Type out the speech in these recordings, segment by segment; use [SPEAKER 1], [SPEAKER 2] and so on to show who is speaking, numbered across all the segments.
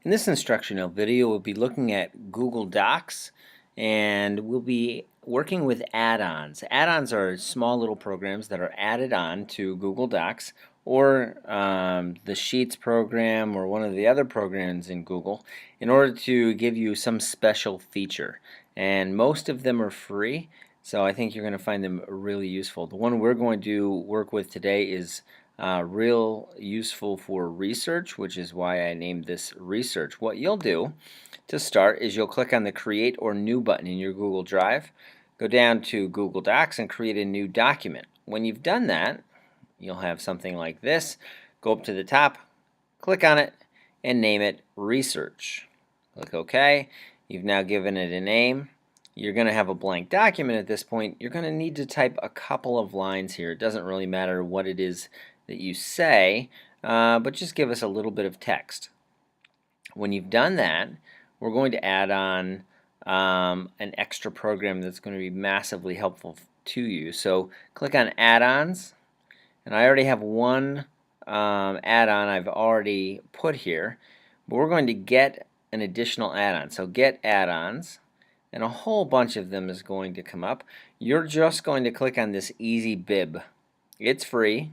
[SPEAKER 1] In this instructional video, we'll be looking at Google Docs, and we'll be working with add-ons. Add-ons are small little programs that are added on to Google Docs or the Sheets program or one of the other programs in Google in order to give you some special feature. And most of them are free, so I think you're going to find them really useful. The one we're going to work with today is real useful for research, which is why I named this research. What you'll do to start is you'll click on the Create or New button in your Google Drive, go down to Google Docs and create a new document. When you've done that, you'll have something like this. Go up to the top, click on it, and name it Research. Click OK. You've now given it a name. You're going to have a blank document at this point. You're going to need to type a couple of lines here. It doesn't really matter what it is that you say, but just give us a little bit of text. When you've done that, we're going to add on an extra program that's going to be massively helpful to you. So click on Add-ons, and I already have one add-on I've already put here, but we're going to get an additional add-on. So get add-ons, and a whole bunch of them is going to come up. You're just going to click on this Easy Bib. It's free,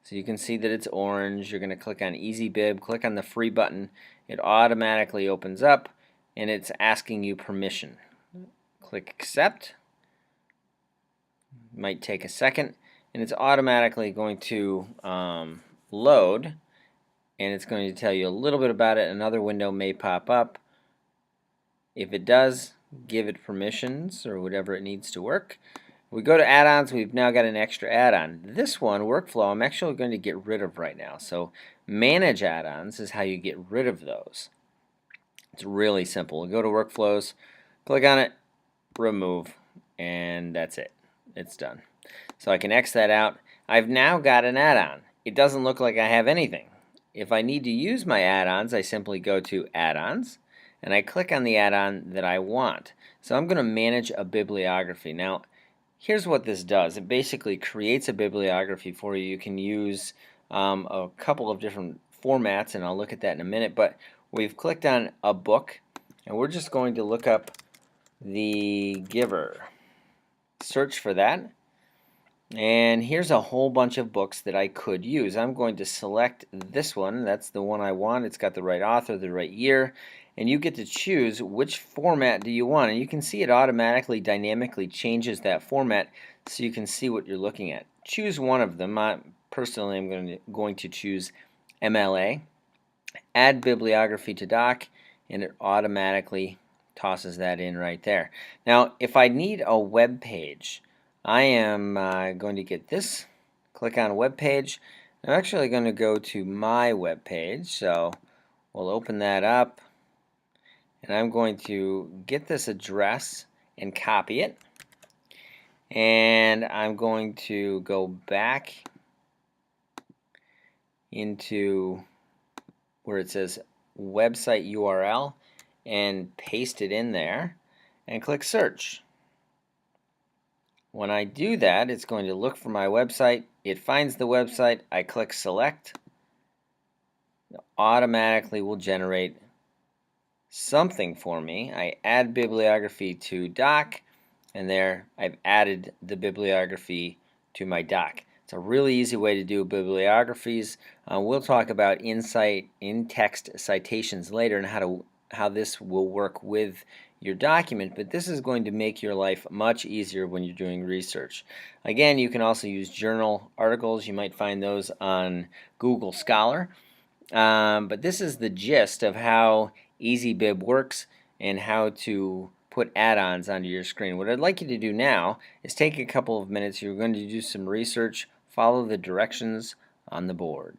[SPEAKER 1] so you can see that it's orange. You're going to click on Easy Bib, click on the free button. It automatically opens up, and it's asking you permission. Click Accept. Might take a second, and it's automatically going to load, and it's going to tell you a little bit about it. Another window may pop up. If it does, give it permissions or whatever it needs to work. We go to add-ons. We've now got an extra add-on. This one, workflow, I'm actually going to get rid of right now. So manage add-ons is how you get rid of those. It's really simple. We go to workflows, click on it, remove, and that's it. It's done. So I can X that out. I've now got an add-on. It doesn't look like I have anything. If I need to use my add-ons, I simply go to add-ons and I click on the add-on that I want. So I'm going to manage a bibliography. Now, here's what this does. It basically creates a bibliography for you. You can use a couple of different formats, and I'll look at that in a minute, but we've clicked on a book, and we're just going to look up The Giver. Search for that, and here's a whole bunch of books that I could use. I'm going to select this one. That's the one I want. It's got the right author, the right year, and you get to choose which format do you want. And you can see it automatically, dynamically changes that format so you can see what you're looking at. Choose one of them. Personally, I'm going to choose MLA. Add bibliography to doc, and it automatically tosses that in right there. Now, if I need a web page, I am going to get this, click on web page. I'm actually going to go to my web page, so we'll open that up, and I'm going to get this address and copy it, and I'm going to go back into where it says website URL and paste it in there and click search. When I do that, it's going to look for my website. It finds the website. I click select. It automatically will generate something for me. I add bibliography to doc, and there I've added the bibliography to my doc. It's a really easy way to do bibliographies. We'll talk about in-text citations later and how this will work with your document, but this is going to make your life much easier when you're doing research. Again, you can also use journal articles. You might find those on Google Scholar. But this is the gist of how EasyBib works and how to put add-ons onto your screen. What I'd like you to do now is take a couple of minutes. You're going to do some research. Follow the directions on the board.